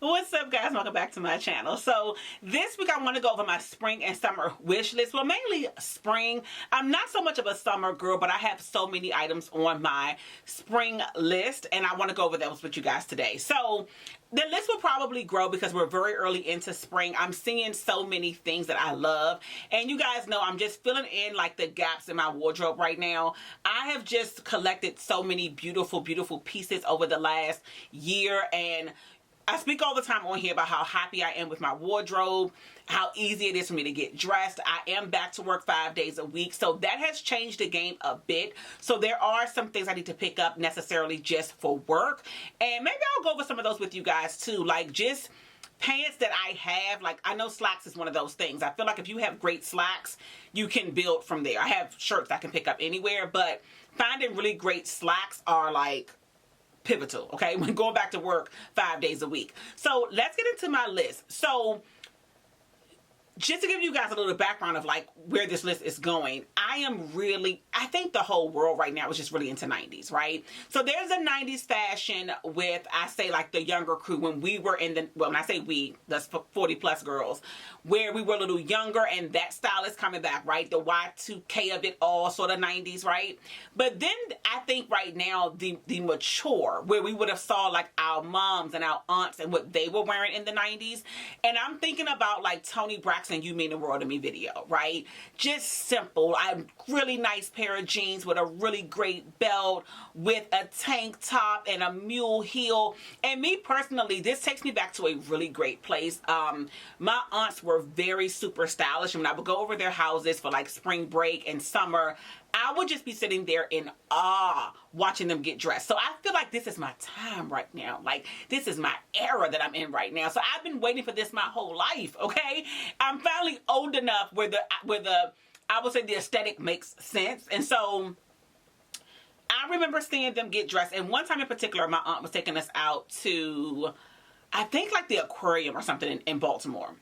What's up, guys? Welcome back to my channel. So this week I want to go over my spring and summer wish list. Well, mainly spring. I'm not so much of a summer girl, but I have so many items on my spring list, and I want to go over those with you guys today. So the list will probably grow because we're very early into spring. I'm seeing so many things that I love, and you guys know I'm just filling in like the gaps in my wardrobe right now. I have just collected so many beautiful, beautiful pieces over the last year, and I speak all the time on here about how happy I am with my wardrobe, how easy it is for me to get dressed. I am back to work 5 days a week, so that has changed the game a bit. So there are some things I need to pick up necessarily just for work, and maybe I'll go over some of those with you guys too, like just pants that I have. Like, I know slacks is one of those things. I feel like if you have great slacks, you can build from there. I have shirts I can pick up anywhere, but finding really great slacks are like pivotal, okay, when going back to work 5 days a week. So let's get into my list. So just to give you guys a little background of like where this list is going, I think the whole world right now is just really into 90s, right? So there's a 90s fashion with, I say, like the younger crew when we were in the, well, when I say we, that's 40 plus girls, where we were a little younger, and that style is coming back, right? The Y2K of it all, sort of 90s, right? But then I think right now the mature, where we would have saw like our moms and our aunts and what they were wearing in the 90s. And I'm thinking about like Toni Braxton, You Mean the World to Me video, right? Just simple, a really nice pair of jeans with a really great belt, with a tank top and a mule heel. And me personally, this takes me back to a really great place. My aunts were very super stylish, and when I would go over their houses for like spring break and summer, I would just be sitting there in awe watching them get dressed. So I feel like this is my time right now. Like, this is my era that I'm in right now. So I've been waiting for this my whole life, okay? I'm finally old enough where I would say the aesthetic makes sense. And so I remember seeing them get dressed. And one time in particular, my aunt was taking us out to, I think, like the aquarium or something in Baltimore.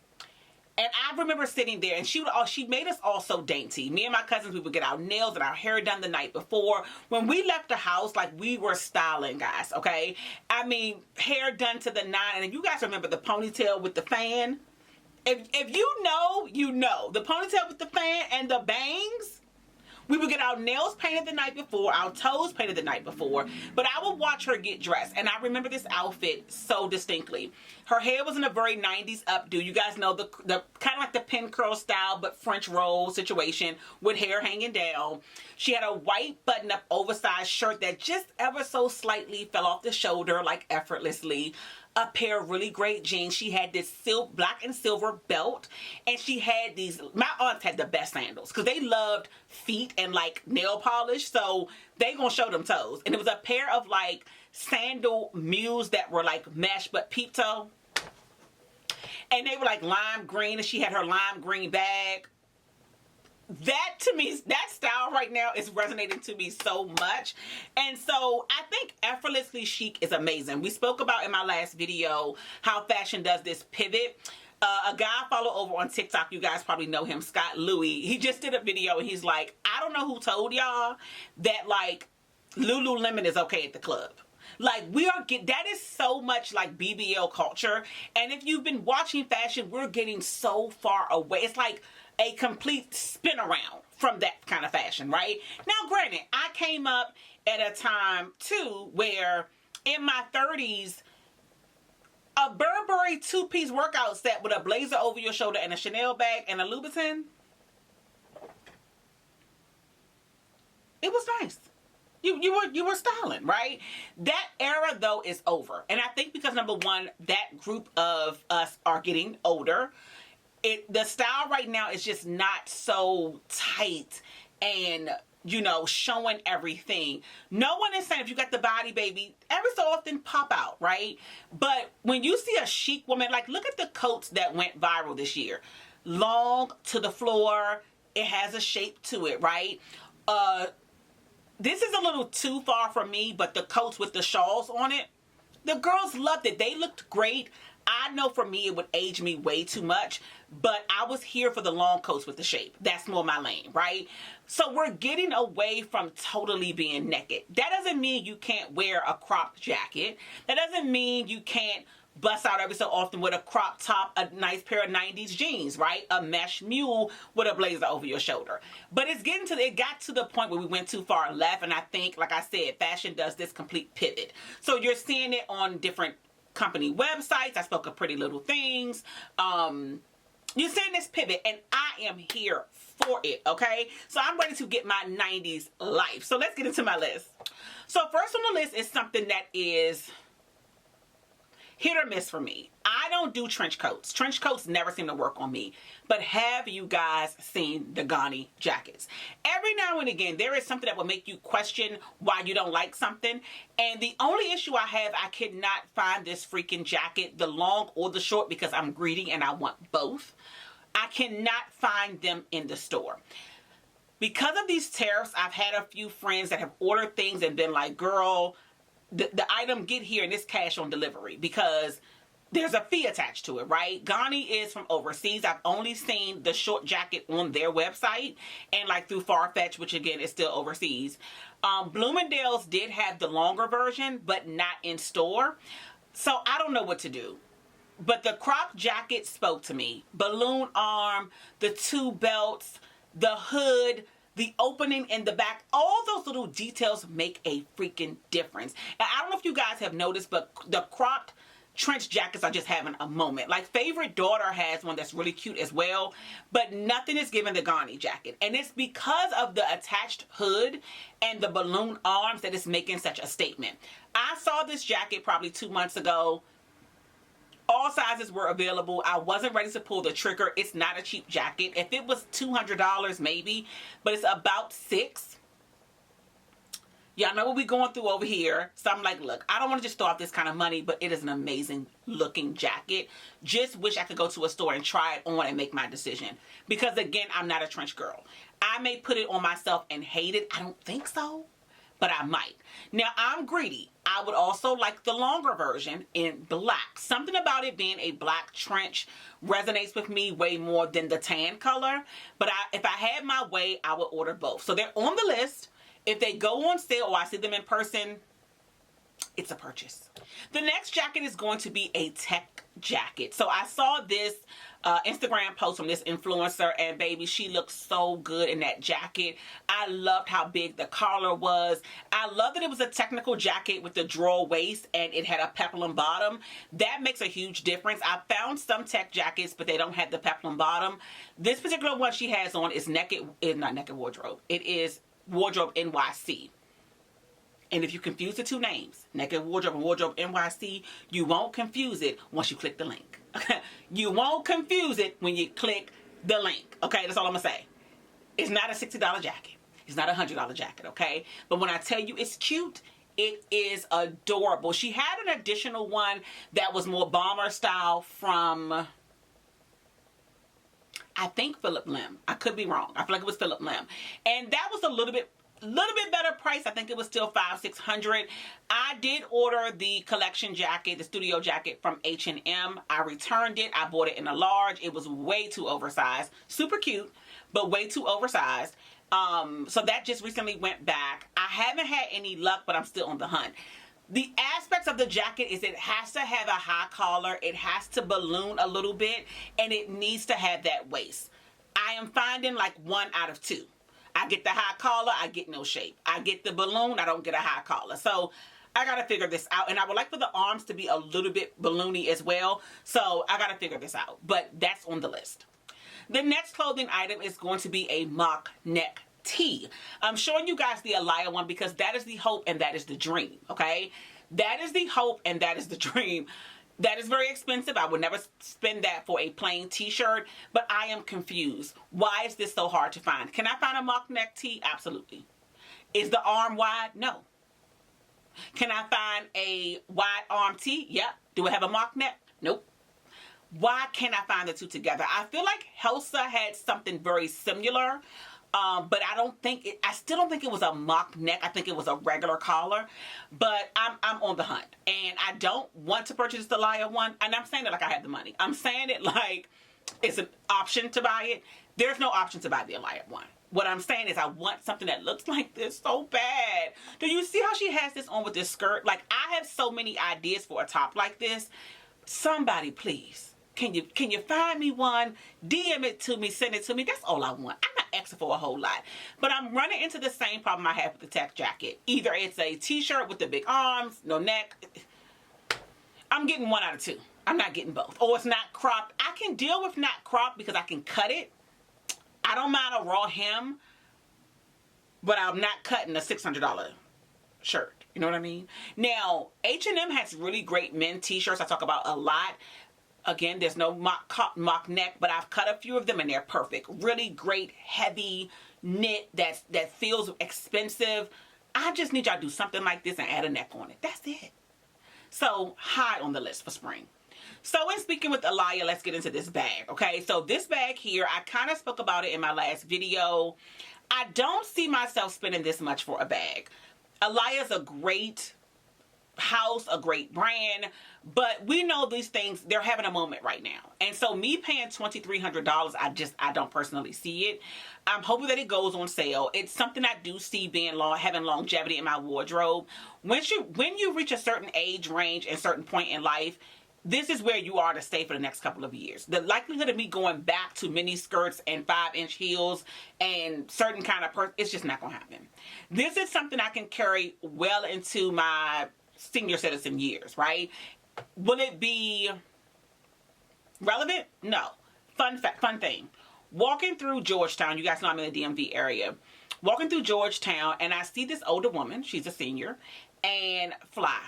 And I remember sitting there, and she made us all so dainty. Me and my cousins, we would get our nails and our hair done the night before. When we left the house, like, we were styling, guys, okay? I mean, hair done to the nine. And you guys remember the ponytail with the fan? If you know, you know. The ponytail with the fan and the bangs. We would get our nails painted the night before, our toes painted the night before, but I would watch her get dressed, and I remember this outfit so distinctly. Her hair was in a very 90s updo. You guys know the kind of like the pin curl style, but French roll situation with hair hanging down. She had a white button-up oversized shirt that just ever so slightly fell off the shoulder, like effortlessly. A pair of really great jeans. She had this black and silver belt, and she had these, my aunts had the best sandals because they loved feet and like nail polish, so they gonna show them toes. And it was a pair of like sandal mules that were like mesh but peep toe, and they were like lime green, and she had her lime green bag. That, to me, that style right now is resonating to me so much. And so I think effortlessly chic is amazing. We spoke about in my last video how fashion does this pivot. A guy I follow over on TikTok, you guys probably know him, Scott Louis. He just did a video, and he's like, I don't know who told y'all that like Lululemon is okay at the club. Like, that is so much like BBL culture. And if you've been watching fashion, we're getting so far away. It's like a complete spin around from that kind of fashion, right? Now, granted, I came up at a time too where in my 30s, a Burberry two-piece workout set with a blazer over your shoulder and a Chanel bag and a Louboutin, it was nice. You were styling, right? That era though is over. And I think because, number one, that group of us are getting older. The style right now is just not so tight and, you know, showing everything. No one is saying if you got the body, baby, every so often pop out, right? But when you see a chic woman, like, look at the coats that went viral this year. Long to the floor. It has a shape to it, right? This is a little too far from me, but the coats with the shawls on it, the girls loved it. They looked great. I know for me it would age me way too much, but I was here for the long coats with the shape. That's more my lane, right? So we're getting away from totally being naked. That doesn't mean you can't wear a cropped jacket. That doesn't mean you can't bust out every so often with a crop top, a nice pair of 90s jeans, right? A mesh mule with a blazer over your shoulder. But it got to the point where we went too far left, and I think, like I said, fashion does this complete pivot. So you're seeing it on different company websites. I spoke of Pretty Little Things. You're seeing this pivot, and I am here for it, okay? So I'm ready to get my 90s life. So let's get into my list. So first on the list is something that is hit or miss for me. I don't do trench coats. Trench coats never seem to work on me. But have you guys seen the Ganni jackets? Every now and again, there is something that will make you question why you don't like something. And the only issue I have, I cannot find this freaking jacket, the long or the short, because I'm greedy and I want both. I cannot find them in the store. Because of these tariffs, I've had a few friends that have ordered things and been like, girl, the item get here and it's cash on delivery, because there's a fee attached to it, right? Ganni is from overseas. I've only seen the short jacket on their website and like through Farfetch, which again is still overseas. Bloomingdale's did have the longer version, but not in store. So I don't know what to do. But the crop jacket spoke to me. Balloon arm, the two belts, the hood, the opening in the back, all those little details make a freaking difference. And I don't know if you guys have noticed, but the cropped trench jackets are just having a moment. Like, favorite daughter has one that's really cute as well, but nothing is giving the Ganni jacket. And it's because of the attached hood and the balloon arms that it's making such a statement. I saw this jacket probably 2 months ago. All sizes were available. I wasn't ready to pull the trigger. It's not a cheap jacket. If it was $200, maybe, but it's about $600. Y'all know what we're going through over here. So I'm like, look, I don't want to just throw out this kind of money, but it is an amazing looking jacket. Just wish I could go to a store and try it on and make my decision. Because again, I'm not a trench girl. I may put it on myself and hate it. I don't think so, but I might. Now, I'm greedy. I would also like the longer version in black. Something about it being a black trench resonates with me way more than the tan color. But if I had my way, I would order both. So they're on the list. If they go on sale or I see them in person, it's a purchase. The next jacket is going to be a tech jacket. So I saw this Instagram post from this influencer, and baby, she looked so good in that jacket. I loved how big the collar was. I love that it was a technical jacket with the draw waist and it had a peplum bottom. That makes a huge difference. I found some tech jackets, but they don't have the peplum bottom. This particular one she has on is not Naked Wardrobe. It is Wardrobe NYC. And if you confuse the two names, Naked Wardrobe and Wardrobe NYC, you won't confuse it once you click the link. You won't confuse it when you click the link. Okay, that's all I'm going to say. It's not a $60 jacket. It's not a $100 jacket, okay? But when I tell you it's cute, it is adorable. She had an additional one that was more bomber style from, I think, Philip Lim. I could be wrong. I feel like it was Philip Lim. And that was a little bit better price. I think it was still $500-$600. I did order the collection jacket, the studio jacket from H&M. I returned it. I bought it in a large. It was way too oversized. Super cute, but way too oversized. So that just recently went back. I haven't had any luck, but I'm still on the hunt. The aspects of the jacket is it has to have a high collar, it has to balloon a little bit, and it needs to have that waist. I am finding like 1 out of 2. I get the high collar, I get no shape. I get the balloon, I don't get a high collar. So I gotta figure this out. And I would like for the arms to be a little bit balloony as well. So I gotta figure this out. But that's on the list. The next clothing item is going to be a mock neck tee. I'm showing you guys the Alaia one because that is the hope and that is the dream, okay? That is the hope and that is the dream. That is very expensive. I would never spend that for a plain t-shirt, but I am confused. Why is this so hard to find? Can I find a mock neck tee? Absolutely. Is the arm wide? No. Can I find a wide arm tee? Yep. Do it have a mock neck? Nope. Why can't I find the two together? I feel like Helsa had something very similar. But I still don't think it was a mock neck. I think it was a regular collar. But I'm on the hunt. And I don't want to purchase the Alaia one. And I'm saying it like I have the money. I'm saying it like it's an option to buy it. There's no option to buy the Alaia one. What I'm saying is I want something that looks like this so bad. Do you see how she has this on with this skirt? Like, I have so many ideas for a top like this. Somebody, please. Can you find me one? DM it to me, send it to me. That's all I want. I'm not asking for a whole lot. But I'm running into the same problem I have with the tech jacket. Either it's a t-shirt with the big arms, no neck. I'm getting one out of two. I'm not getting both. Or it's not cropped. I can deal with not cropped because I can cut it. I don't mind a raw hem, but I'm not cutting a $600 shirt. You know what I mean? Now, H&M has really great men t-shirts I talk about a lot. Again, there's no mock neck, but I've cut a few of them and they're perfect. Really great, heavy knit that feels expensive. I just need y'all to do something like this and add a neck on it. That's it. So, high on the list for spring. So, in speaking with Alaia, let's get into this bag, okay? So, this bag here, I kind of spoke about it in my last video. I don't see myself spending this much for a bag. Alaia's a great house, a great brand, but we know these things, they're having a moment right now. And so me paying $2,300, I don't personally see it. I'm hoping that it goes on sale. It's something I do see having longevity in my wardrobe. When you reach a certain age range and certain point in life, this is where you are to stay for the next couple of years. The likelihood of me going back to mini skirts and 5-inch heels and certain kind of it's just not going to happen. This is something I can carry well into my senior citizen years, right? Will it be relevant? No. Fun thing. Walking through Georgetown, you guys know I'm in the DMV area. Walking through Georgetown, and I see this older woman, she's a senior, and fly.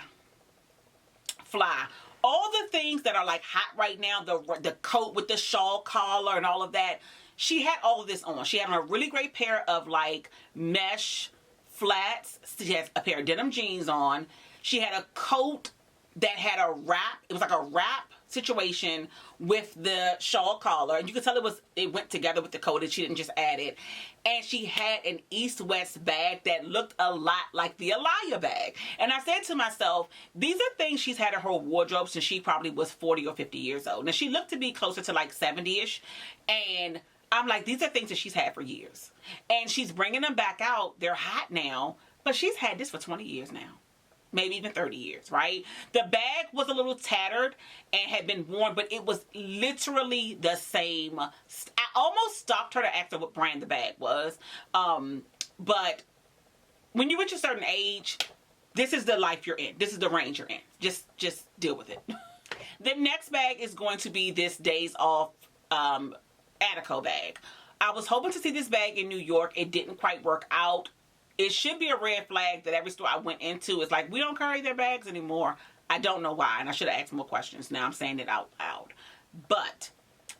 All the things that are like hot right now, the coat with the shawl collar and all of that, she had all of this on. She had on a really great pair of like mesh flats. She has a pair of denim jeans on. She had a coat that had a wrap. It was like a wrap situation with the shawl collar. And you could tell it went together with the coat and she didn't just add it. And she had an East-West bag that looked a lot like the Alaia bag. And I said to myself, these are things she's had in her wardrobe since she probably was 40 or 50 years old. Now, she looked to be closer to like 70-ish. And I'm like, these are things that she's had for years. And she's bringing them back out. They're hot now. But she's had this for 20 years now. Maybe even 30 years, right? The bag was a little tattered and had been worn, but it was literally the same. I almost stopped her to ask her what brand the bag was. But when you reach a certain age, this is the life you're in. This is the range you're in. Just deal with it. The next bag is going to be this Days Off Attico bag. I was hoping to see this bag in New York. It didn't quite work out. It should be a red flag that every store I went into is like, we don't carry their bags anymore. I don't know why, and I should have asked more questions. Now I'm saying it out loud. But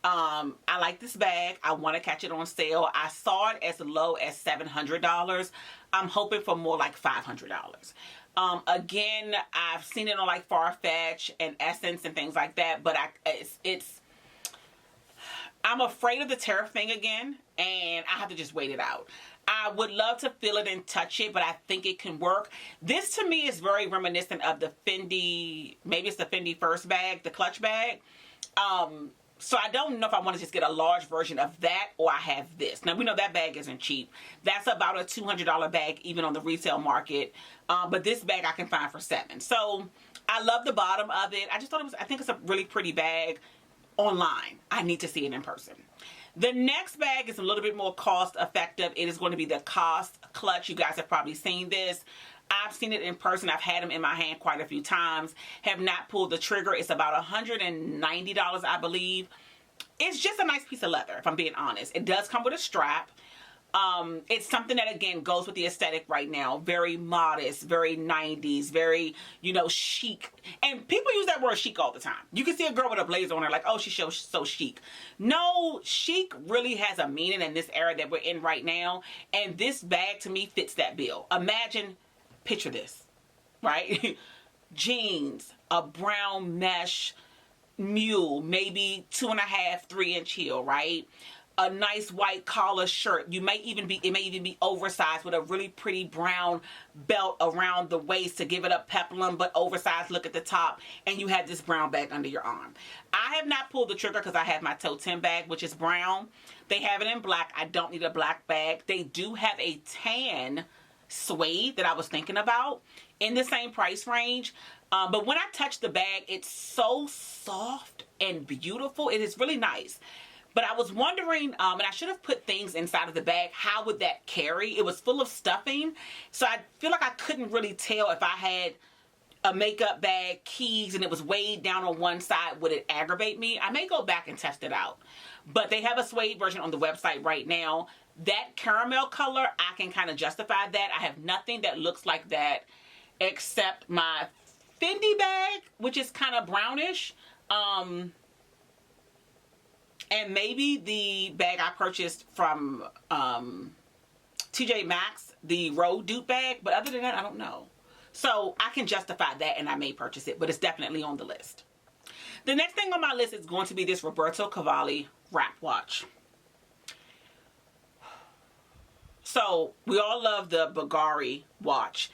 I like this bag. I want to catch it on sale. I saw it as low as $700. I'm hoping for more like $500. Again, I've seen it on like Farfetch and Essence and things like that, but I'm afraid of the tariff thing again, and I have to just wait it out. I would love to feel it and touch it, but I think it can work. This to me is very reminiscent of the Fendi, maybe it's the Fendi First bag, the clutch bag. So I don't know if I want to just get a large version of that or I have this. Now we know that bag isn't cheap. That's about a $200 bag even on the resale market. But this bag I can find for $7. So I love the bottom of it. I think it's a really pretty bag online. I need to see it in person. The next bag is a little bit more cost effective. It is going to be the COS clutch. You guys have probably seen this. I've seen it in person. I've had them in my hand quite a few times. Have not pulled the trigger. It's about $190, I believe. It's just a nice piece of leather, if I'm being honest. It does come with a strap. It's something that, again, goes with the aesthetic right now. Very modest, very 90s, very, chic. And people use that word chic all the time. You can see a girl with a blazer on her like, oh, she's so chic. No, chic really has a meaning in this era that we're in right now. And this bag, to me, fits that bill. Picture this, right? Jeans, a brown mesh mule, maybe 2.5, 3-inch heel, right? A nice white collar shirt. It may even be oversized with a really pretty brown belt around the waist to give it a peplum but oversized look at the top, and you have this brown bag under your arm. I have not pulled the trigger because I have my Toe 10 bag, which is brown. They have it in black. I don't need a black bag. They do have a tan suede that I was thinking about in the same price range. But when I touch the bag, it's so soft and beautiful. It is really nice. But I was wondering, and I should have put things inside of the bag, how would that carry? It was full of stuffing, so I feel like I couldn't really tell if I had a makeup bag, keys, and it was weighed down on one side, would it aggravate me? I may go back and test it out. But they have a suede version on the website right now. That caramel color, I can kind of justify that. I have nothing that looks like that except my Fendi bag, which is kind of brownish. And maybe the bag I purchased from TJ Maxx, the Road Dupe bag. But other than that, I don't know. So I can justify that and I may purchase it, but it's definitely on the list. The next thing on my list is going to be this Roberto Cavalli wrap watch. So we all love the Bulgari watch.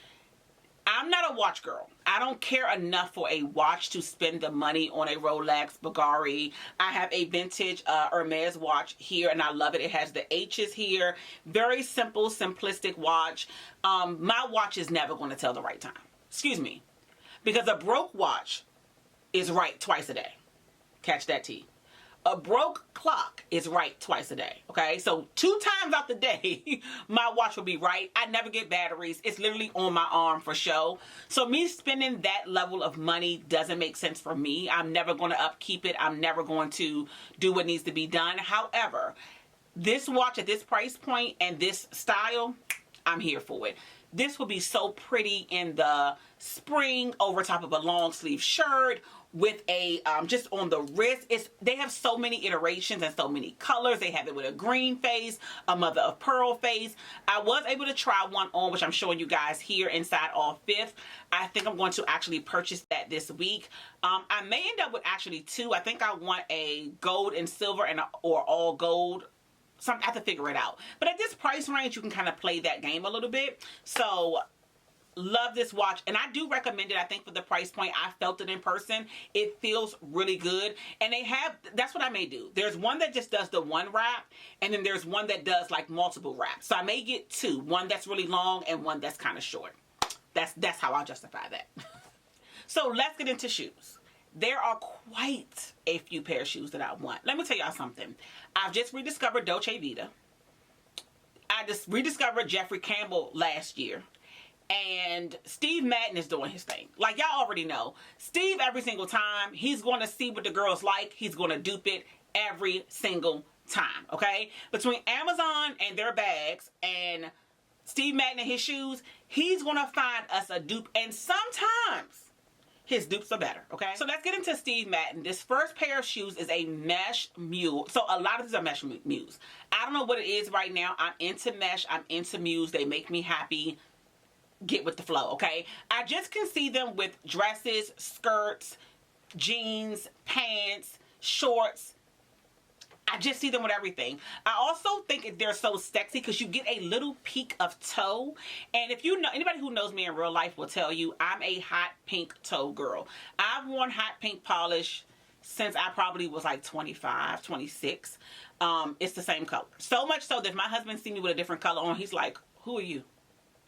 I'm not a watch girl. I don't care enough for a watch to spend the money on a Rolex, Bulgari. I have a vintage Hermes watch here and I love it. It has the H's here. Very simple, simplistic watch. My watch is never going to tell the right time. Excuse me. Because a broke watch is right twice a day. Catch that T. A broke clock is right twice a day, okay? So 2 times out the day, my watch will be right. I never get batteries. It's literally on my arm for show. So me spending that level of money doesn't make sense for me. I'm never going to upkeep it. I'm never going to do what needs to be done. However, this watch at this price point and this style, I'm here for it. This will be so pretty in the spring over top of a long sleeve shirt with a just on the wrist. They have so many iterations and so many colors. They have it with a green face, a mother of pearl face. I was able to try one on, which I'm showing you guys here inside all fifth. I think I'm going to actually purchase that this week. I may end up with actually 2. I think I want a gold and silver and or all gold. So I have to figure it out. But at this price range, you can kind of play that game a little bit. So love this watch, and I do recommend it. I think for the price point, I felt it in person. It feels really good, and they have, that's what I may do. There's one that just does the one wrap, and then there's one that does like multiple wraps. So I may get 2, one that's really long and one that's kind of short. That's how I'll justify that. So let's get into shoes. There are quite a few pair of shoes that I want. Let me tell y'all something. I've just rediscovered Dolce Vita. I just rediscovered Jeffrey Campbell last year. And Steve Madden is doing his thing. Like y'all already know. Steve, every single time, he's going to see what the girls like. He's going to dupe it every single time. Okay? Between Amazon and their bags and Steve Madden and his shoes, he's going to find us a dupe. And sometimes his dupes are better, okay? So let's get into Steve Madden. This first pair of shoes is a mesh mule. So a lot of these are mesh mules. I don't know what it is right now. I'm into mesh. I'm into mules. They make me happy. Get with the flow, okay? I just can see them with dresses, skirts, jeans, pants, shorts. I just see them with everything. I also think they're so sexy because you get a little peek of toe. And if you know, anybody who knows me in real life will tell you I'm a hot pink toe girl. I've worn hot pink polish since I probably was like 25, 26. It's the same color. So much so that if my husband sees me with a different color on, he's like, who are you?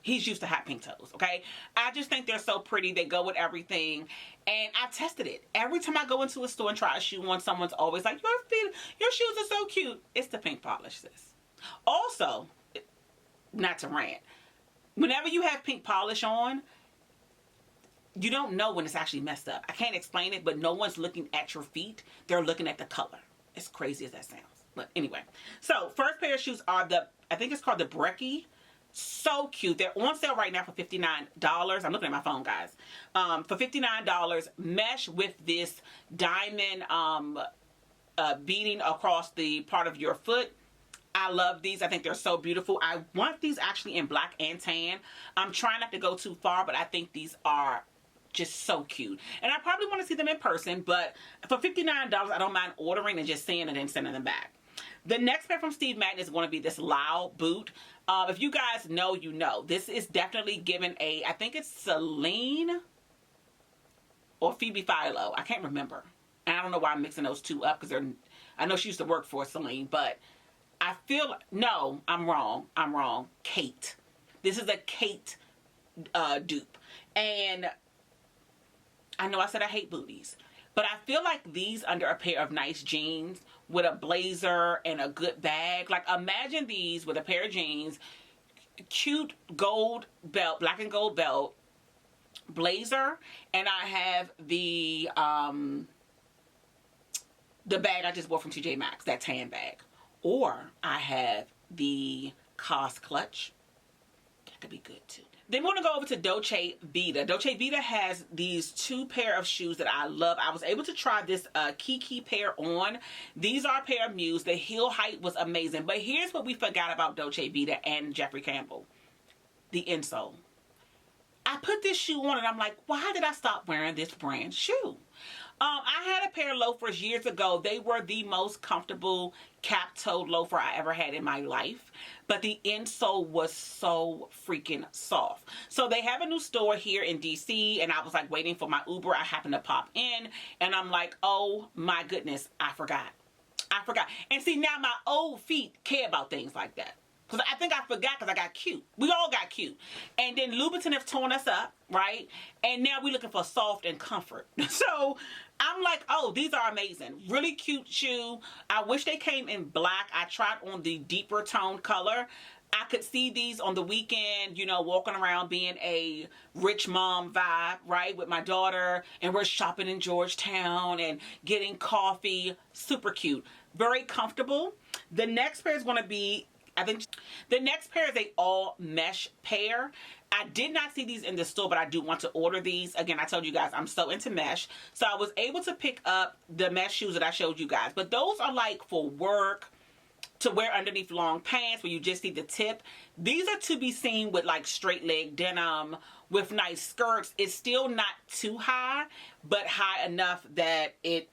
He's used to hot pink toes, okay? I just think they're so pretty. They go with everything. And I tested it. Every time I go into a store and try a shoe on, someone's always like, your shoes are so cute. It's the pink polish, sis. Also, not to rant, whenever you have pink polish on, you don't know when it's actually messed up. I can't explain it, but no one's looking at your feet. They're looking at the color. As crazy as that sounds. But anyway. So, first pair of shoes are I think it's called the Breckie. So cute. They're on sale right now for $59. I'm looking at my phone, guys. For $59, mesh with this diamond beading across the part of your foot. I love these. I think they're so beautiful. I want these actually in black and tan. I'm trying not to go too far, but I think these are just so cute. And I probably want to see them in person, but for $59, I don't mind ordering and just seeing it and sending them back. The next pair from Steve Madden is going to be this Lau boot. If you guys know, you know. This is definitely given I think it's Celine or Phoebe Philo. I can't remember. And I don't know why I'm mixing those two up because I know she used to work for Celine, but I feel, no, I'm wrong. I'm wrong. Kate. This is a Kate dupe. And I know I said I hate booties, but I feel like these under a pair of nice jeans with a blazer and a good bag. Like, imagine these with a pair of jeans, cute gold belt, black and gold belt, blazer, and I have the bag I just bought from TJ Maxx, that tan bag. Or I have the COS clutch. That could be good too. Then we're going to go over to Dolce Vita. Dolce Vita has these 2 pair of shoes that I love. I was able to try this KeeKee pair on. These are a pair of Mules. The heel height was amazing. But here's what we forgot about Dolce Vita and Jeffrey Campbell. The insole. I put this shoe on and I'm like, why did I stop wearing this brand shoe? I had a pair of loafers years ago. They were the most comfortable cap-toed loafer I ever had in my life. But the insole was so freaking soft. So they have a new store here in DC, and I was like waiting for my Uber. I happened to pop in and I'm like, oh my goodness, I forgot. And see, now my old feet care about things like that. Because I think I forgot because I got cute. We all got cute. And then Louboutin have torn us up, right? And now we're looking for soft and comfort. So I'm like, oh, these are amazing. Really cute shoe. I wish they came in black. I tried on the deeper tone color. I could see these on the weekend, you know, walking around being a rich mom vibe, right? With my daughter. And we're shopping in Georgetown and getting coffee. Super cute. Very comfortable. The next pair is going to be, I think the next pair is a all mesh pair. I did not see these in the store, but I do want to order these. Again, I told you guys I'm so into mesh. So I was able to pick up the mesh shoes that I showed you guys. But those are like for work, to wear underneath long pants where you just see the tip. These are to be seen with like straight leg denim with nice skirts. It's still not too high, but high enough that it,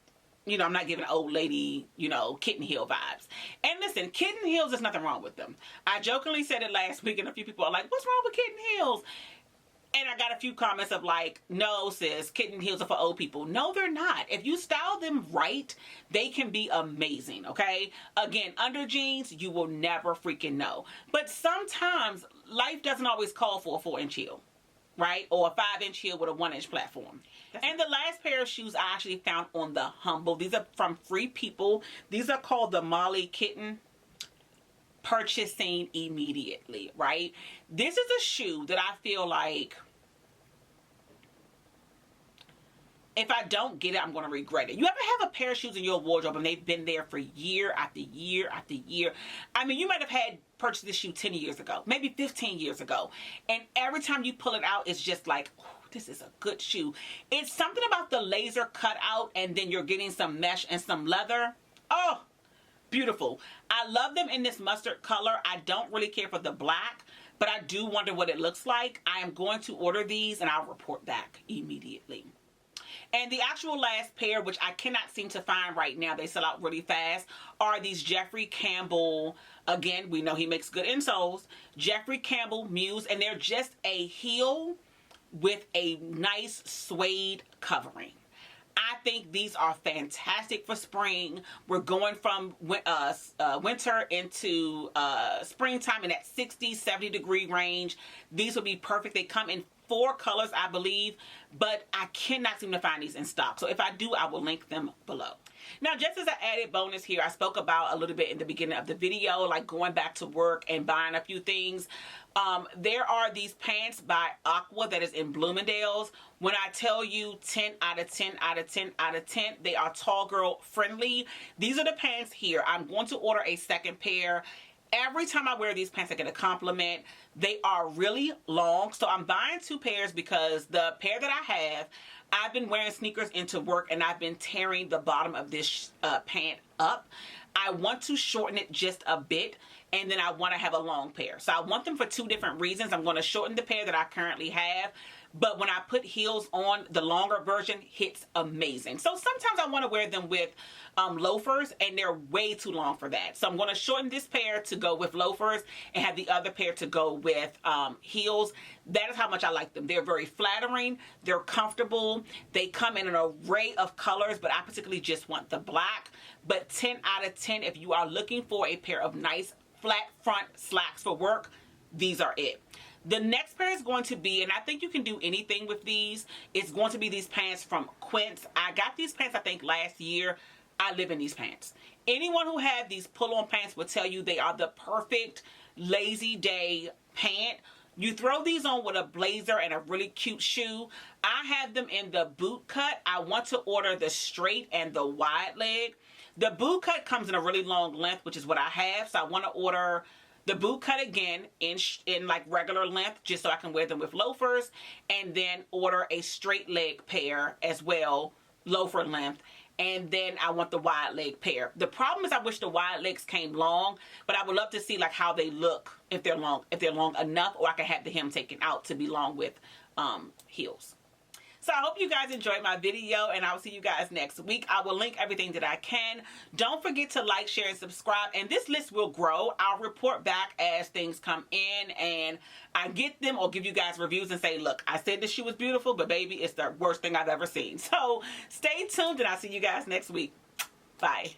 you know, I'm not giving old lady, you know, kitten heel vibes. And listen, kitten heels, there's nothing wrong with them. I jokingly said it last week and a few people are like, what's wrong with kitten heels? And I got a few comments of like, no sis, kitten heels are for old people. No, they're not. If you style them right, they can be amazing, okay? Again, under jeans, you will never freaking know. But sometimes life doesn't always call for a 4-inch heel, right? Or a 5-inch heel with a 1-inch platform. And the last pair of shoes I actually found on the Humble. These are from Free People. These are called the Molly Kitten. Purchasing immediately, right? This is a shoe that I feel like if I don't get it, I'm going to regret it. You ever have a pair of shoes in your wardrobe and they've been there for year after year after year? I mean, you might have had purchased this shoe 10 years ago, maybe 15 years ago. And every time you pull it out, it's just like, oh, this is a good shoe. It's something about the laser cutout and then you're getting some mesh and some leather. Oh, beautiful. I love them in this mustard color. I don't really care for the black, but I do wonder what it looks like. I am going to order these and I'll report back immediately. And the actual last pair, which I cannot seem to find right now, they sell out really fast, are these Jeffrey Campbell. Again, we know he makes good insoles. Jeffrey Campbell Mules, and they're just a heel with a nice suede covering. I think these are fantastic for spring. We're going from winter into springtime in that 60, 70 degree range. These will be perfect. They come in 4 colors, I believe, but I cannot seem to find these in stock. So if I do, I will link them below. Now, just as an added bonus here, I spoke about a little bit in the beginning of the video, like going back to work and buying a few things. There are these pants by Aqua that is in Bloomingdale's. When I tell you 10 out of 10 out of 10 out of 10, they are tall girl friendly. These are the pants here. I'm going to order a second pair. Every time I wear these pants, I get a compliment. They are really long. So I'm buying 2 pairs because the pair that I have, I've been wearing sneakers into work and I've been tearing the bottom of this pant up. I want to shorten it just a bit and then I want to have a long pair. So I want them for 2 different reasons. I'm going to shorten the pair that I currently have. But when I put heels on, the longer version hits amazing. So sometimes I want to wear them with loafers and they're way too long for that. So I'm going to shorten this pair to go with loafers and have the other pair to go with heels. That is how much I like them. They're very flattering. They're comfortable. They come in an array of colors, but I particularly just want the black. But 10 out of 10 if you are looking for a pair of nice flat front slacks for work, these are it. The next pair is going to be, and I think you can do anything with these, it's going to be these pants from Quince. I got these pants I think last year. I live in these pants. Anyone who had these pull-on pants will tell you they are the perfect lazy day pant. You throw these on with a blazer and a really cute shoe. I have them in the boot cut. I want to order the straight and the wide leg. The boot cut comes in a really long length, which is what I have. So I want to order the boot cut again in like regular length, just so I can wear them with loafers. And then order a straight leg pair as well, loafer length. And then I want the wide leg pair. The problem is I wish the wide legs came long, but I would love to see like how they look if they're long enough, or I can have the hem taken out to be long with heels. So I hope you guys enjoyed my video, and I will see you guys next week. I will link everything that I can. Don't forget to like, share, and subscribe, and this list will grow. I'll report back as things come in, and I get them or give you guys reviews and say, look, I said this shoe was beautiful, but baby, it's the worst thing I've ever seen. So stay tuned, and I'll see you guys next week. Bye.